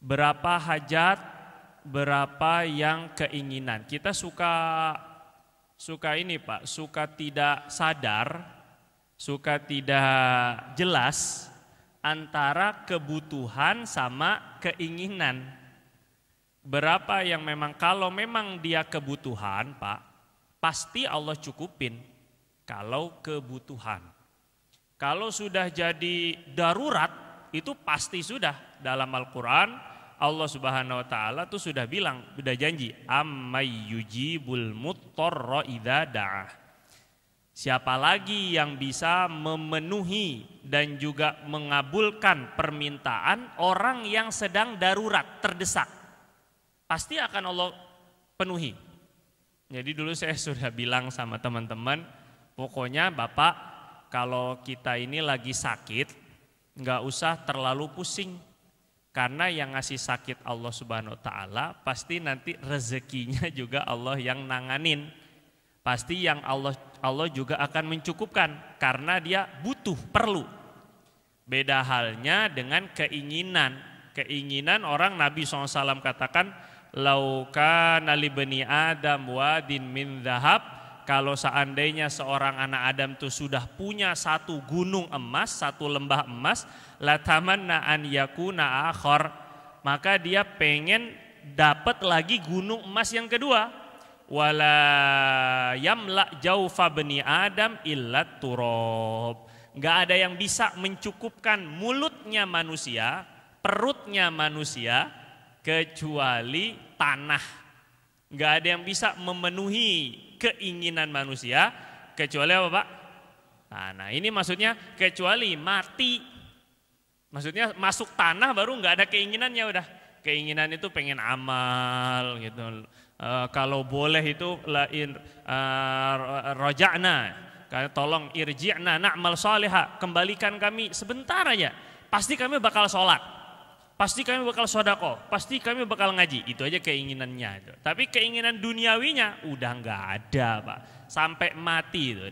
berapa hajat, berapa yang keinginan. Kita suka ini Pak, suka tidak sadar, suka tidak jelas antara kebutuhan sama keinginan. Berapa yang memang, kalau memang dia kebutuhan Pak, pasti Allah cukupin kalau kebutuhan. Kalau sudah jadi darurat, itu pasti sudah. Dalam Al-Quran Allah Subhanahu wa Ta'ala tuh sudah bilang, sudah janji, ammay yujibul muttarra idza da'ah. Siapa lagi yang bisa memenuhi dan juga mengabulkan permintaan orang yang sedang darurat, terdesak. Pasti akan Allah penuhi. Jadi dulu saya sudah bilang sama teman-teman, pokoknya Bapak kalau kita ini lagi sakit, nggak usah terlalu pusing. Karena yang ngasih sakit Allah Subhanahu wa Ta'ala, pasti nanti rezekinya juga Allah yang nanganin. Pasti yang Allah juga akan mencukupkan karena dia butuh, perlu. Beda halnya dengan keinginan. Keinginan orang, Nabi SAW katakan, lau kana li bani Adam wadin min dhahab, kalau seandainya seorang anak Adam itu sudah punya satu gunung emas, satu lembah emas, latamanna an yakuna akhar, maka dia pengen dapat lagi gunung emas yang kedua. Wala yamla jaufa bani Adam illa turab. Enggak ada yang bisa mencukupkan mulutnya manusia, perutnya manusia, kecuali tanah. Enggak ada yang bisa memenuhi keinginan manusia kecuali apa Pak? Nah ini maksudnya kecuali mati. Maksudnya masuk tanah baru enggak ada keinginannya udah. Keinginan itu pengen amal gitu. Kalau boleh itu roja'na, tolong irji'na na'mal salihah, kembalikan kami sebentar aja. Pasti kami bakal sholat. Pasti kami bakal sodako, pasti kami bakal ngaji. Itu aja keinginannya itu. Tapi keinginan duniawinya udah nggak ada Pak. Sampai mati itu.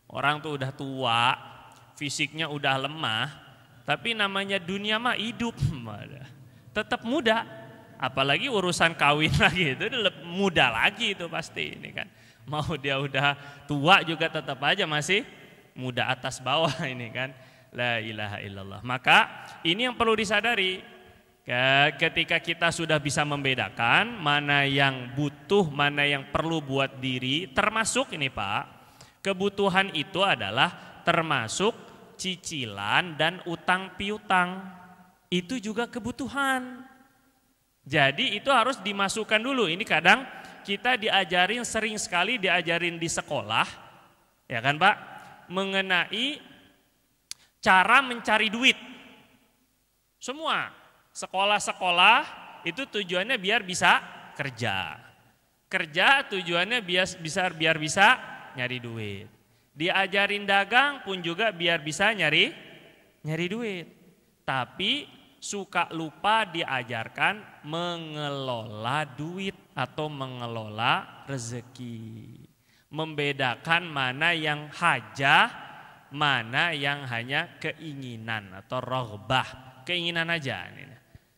Orang tuh udah tua, fisiknya udah lemah, tapi namanya dunia mah hidup, tetap muda. Apalagi urusan kawin lagi itu muda lagi itu pasti ini kan. Mau dia udah tua juga tetap aja masih muda atas bawah ini kan. La ilaha illallah. Maka ini yang perlu disadari. Ketika kita sudah bisa membedakan mana yang butuh, mana yang perlu buat diri, termasuk ini Pak, kebutuhan itu adalah termasuk cicilan dan utang piutang. Itu juga kebutuhan. Jadi itu harus dimasukkan dulu. Ini kadang kita diajarin, sering sekali diajarin di sekolah, ya kan Pak, mengenai cara mencari duit. Semua sekolah-sekolah itu tujuannya biar bisa kerja. Kerja tujuannya biar bisa nyari duit. Diajarin dagang pun juga biar bisa nyari duit. Tapi suka lupa diajarkan mengelola duit atau mengelola rezeki. Membedakan mana yang hajah, mana yang hanya keinginan atau roghbah, keinginan aja.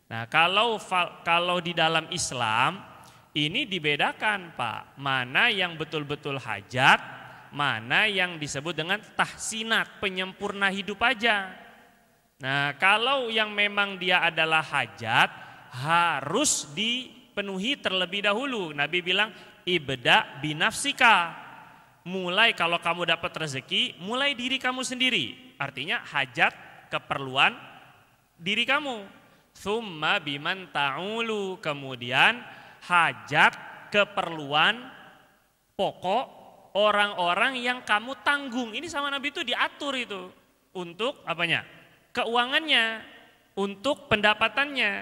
Nah kalau di dalam Islam ini dibedakan Pak, mana yang betul-betul hajat, mana yang disebut dengan tahsinat, penyempurna hidup aja. Nah kalau yang memang dia adalah hajat harus dipenuhi terlebih dahulu. Nabi bilang ibda binafsika, mulai kalau kamu dapat rezeki mulai diri kamu sendiri. Artinya hajat, keperluan diri kamu. Tsumma biman ta'ulu, kemudian hajat, keperluan pokok orang-orang yang kamu tanggung. Ini sama Nabi itu diatur itu untuk apanya? Keuangannya, untuk pendapatannya.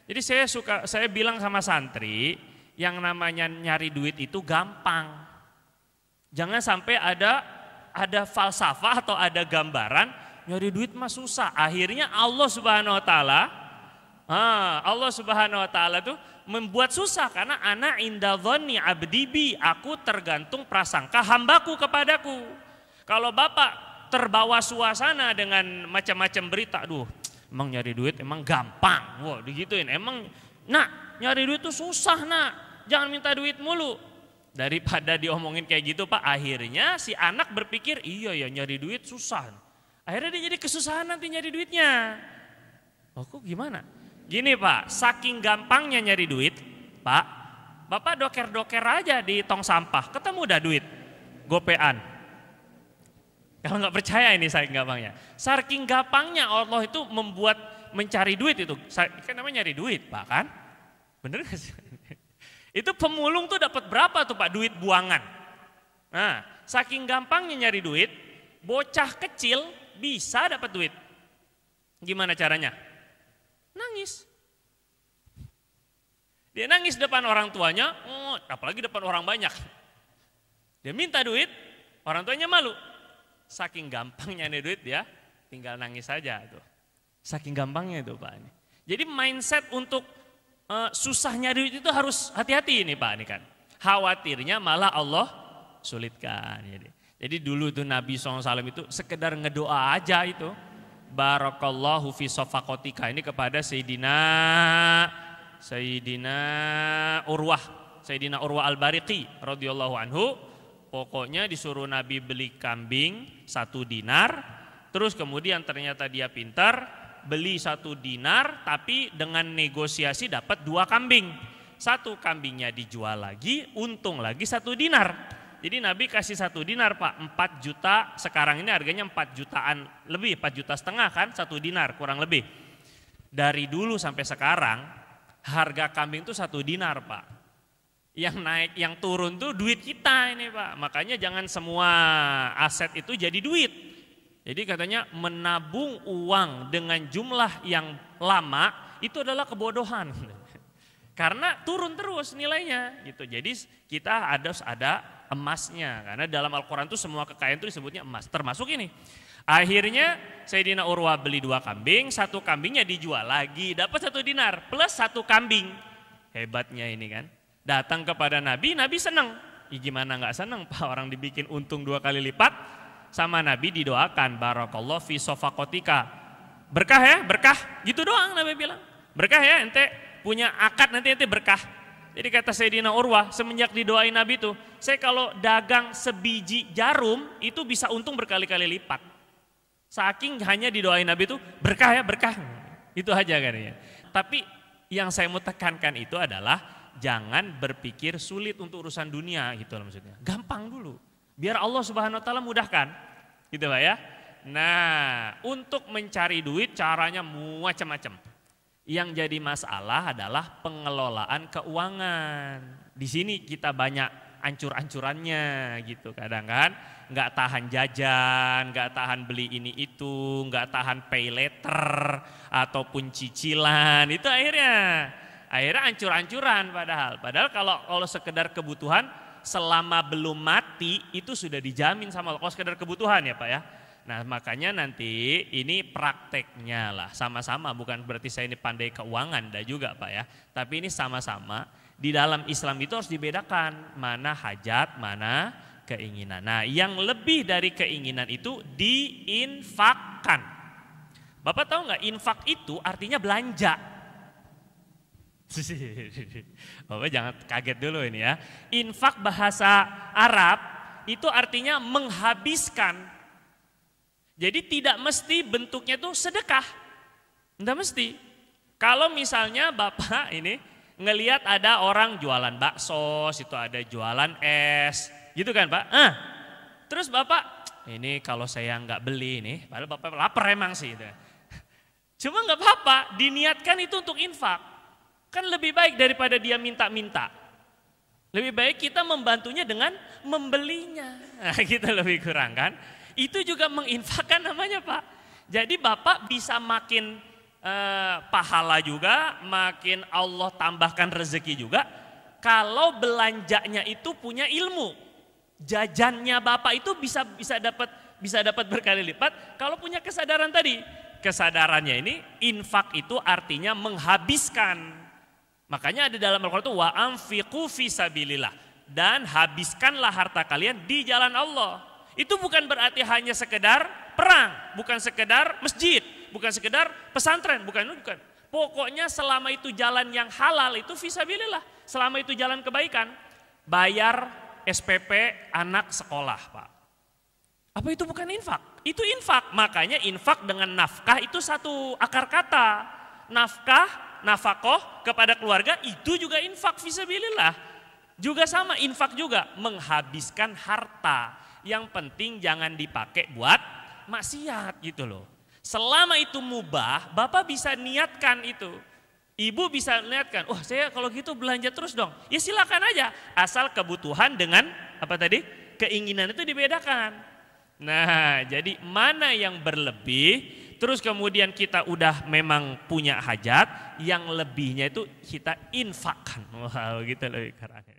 Jadi saya bilang sama santri, yang namanya nyari duit itu gampang. Jangan sampai ada falsafah atau ada gambaran nyari duit mah susah. Akhirnya Allah Subhanahu wa taala tuh membuat susah karena ana inda dzanni abdi bi, aku tergantung prasangka hambaku kepadaku. Kalau Bapak terbawa suasana dengan macam-macam berita, aduh Emang nyari duit emang gampang. Wah, digituin. Emang nak, nyari duit tuh susah, nak. Jangan minta duit mulu. Daripada diomongin kayak gitu, Pak, akhirnya si anak berpikir, iya ya nyari duit susah. Akhirnya dia jadi kesusahan nanti nyari duitnya. Oh, kok gimana? Gini, Pak, saking gampangnya nyari duit, Pak, Bapak doker-doker aja di tong sampah, ketemu dah duit, gopean. Kalau nggak percaya ini saking gampangnya. Saking gampangnya Allah itu membuat mencari duit itu. Kan namanya nyari duit, Pak, kan? Bener gak sih? Itu pemulung tuh dapat berapa tuh, Pak, duit buangan? Nah, saking gampangnya nyari duit, bocah kecil bisa dapat duit. Gimana caranya? Nangis. Dia nangis depan orang tuanya, apalagi depan orang banyak. Dia minta duit, orang tuanya malu. Saking gampangnya nih duit, dia tinggal nangis saja tuh. Saking gampangnya itu, Pak. Jadi mindset untuk susahnya duit itu harus hati-hati ini, Pak, ini kan. Khawatirnya malah Allah sulitkan. Jadi dulu tuh Nabi SAW itu sekedar ngedoa aja itu. Barakallahu fi sofakotika, ini kepada Sayyidina Urwah al-Bariqi radhiyallahu anhu. Pokoknya disuruh Nabi beli kambing 1 dinar, terus kemudian ternyata dia pintar, beli 1 dinar tapi dengan negosiasi dapat 2 kambing. 1 kambingnya dijual lagi, untung lagi 1 dinar. Jadi Nabi kasih 1 dinar, Pak, 4 juta, sekarang ini harganya 4 jutaan lebih, 4 juta setengah kan, 1 dinar kurang lebih. Dari dulu sampai sekarang harga kambing itu 1 dinar, Pak. Yang naik, yang turun tuh duit kita ini, Pak. Makanya jangan semua aset itu jadi duit. Jadi katanya menabung uang dengan jumlah yang lama itu adalah kebodohan. Karena turun terus nilainya gitu. Jadi kita harus ada emasnya. Karena dalam Al-Quran itu semua kekayaan itu disebutnya emas. Termasuk ini. Akhirnya Sayyidina Urwah beli 2 kambing, 1 kambingnya dijual lagi. Dapat 1 dinar plus 1 kambing. Hebatnya ini kan. Datang kepada Nabi, Nabi senang. Ya gimana nggak senang, Pak, orang dibikin untung 2 kali lipat. Sama Nabi didoakan, barakallahu fi sofakotika. Berkah ya, berkah. Gitu doang Nabi bilang. Berkah ya, ente punya akad nanti ente berkah. Jadi kata Sayyidina Urwah, semenjak didoain Nabi tuh, saya kalau dagang sebiji jarum itu bisa untung berkali-kali lipat. Saking hanya didoain Nabi tuh, berkah ya, berkah. Itu aja katanya. Tapi yang saya mau tekankan itu adalah jangan berpikir sulit untuk urusan dunia gitu loh maksudnya. Gampang dulu. Biar Allah Subhanahu wa taala mudahkan. Gitu Pak ya. Nah, untuk mencari duit caranya macam-macam. Yang jadi masalah adalah pengelolaan keuangan. Di sini kita banyak ancur-ancurannya gitu kadang kan. Nggak tahan jajan, nggak tahan beli ini itu, nggak tahan pay later ataupun cicilan. Itu akhirnya ancur-ancuran padahal kalau sekedar kebutuhan selama belum mati itu sudah dijamin sama Allah. Kalau sekedar kebutuhan ya Pak ya. Nah makanya nanti ini prakteknya lah sama-sama, bukan berarti saya ini pandai keuangan dah juga Pak ya. Tapi ini sama-sama di dalam Islam itu harus dibedakan mana hajat, mana keinginan. Nah yang lebih dari keinginan itu diinfakkan. Bapak tahu nggak infak itu artinya belanja. Bapak jangan kaget dulu ini ya. Infak bahasa Arab itu artinya menghabiskan. Jadi tidak mesti bentuknya itu sedekah. Tidak mesti. Kalau misalnya Bapak ini ngelihat ada orang jualan bakso, situ ada jualan es, gitu kan Pak. Terus Bapak, ini kalau saya nggak beli nih, padahal Bapak lapar emang sih. Cuma nggak apa-apa, diniatkan itu untuk infak. Kan lebih baik daripada dia minta-minta. Lebih baik kita membantunya dengan membelinya. Nah, kita lebih kurang kan. Itu juga menginfakkan namanya Pak. Jadi Bapak bisa makin pahala juga, makin Allah tambahkan rezeki juga. Kalau belanjanya itu punya ilmu. Jajannya Bapak itu bisa dapat berkali lipat kalau punya kesadaran tadi. Kesadarannya ini infak itu artinya menghabiskan. Makanya ada dalam Al-Quran itu wa anfiqu fi sabilillah, dan habiskanlah harta kalian di jalan Allah. Itu bukan berarti hanya sekedar perang, bukan sekedar masjid, bukan sekedar pesantren, bukan. Pokoknya selama itu jalan yang halal itu fisabilillah. Selama itu jalan kebaikan, bayar SPP anak sekolah, Pak. Apa itu bukan infak? Itu infak. Makanya infak dengan nafkah itu satu akar kata. Nafkah, nafakoh kepada keluarga itu juga infak fisabilillah. Juga sama infak juga menghabiskan harta. Yang penting jangan dipakai buat maksiat gitu loh. Selama itu mubah, Bapak bisa niatkan itu. Ibu bisa niatkan, wah saya kalau gitu belanja terus dong. Ya silakan aja, asal kebutuhan dengan apa tadi? Keinginan itu dibedakan. Nah, jadi mana yang berlebih, terus kemudian kita udah memang punya hajat, yang lebihnya itu kita infakkan. Wah, gitu loh caranya.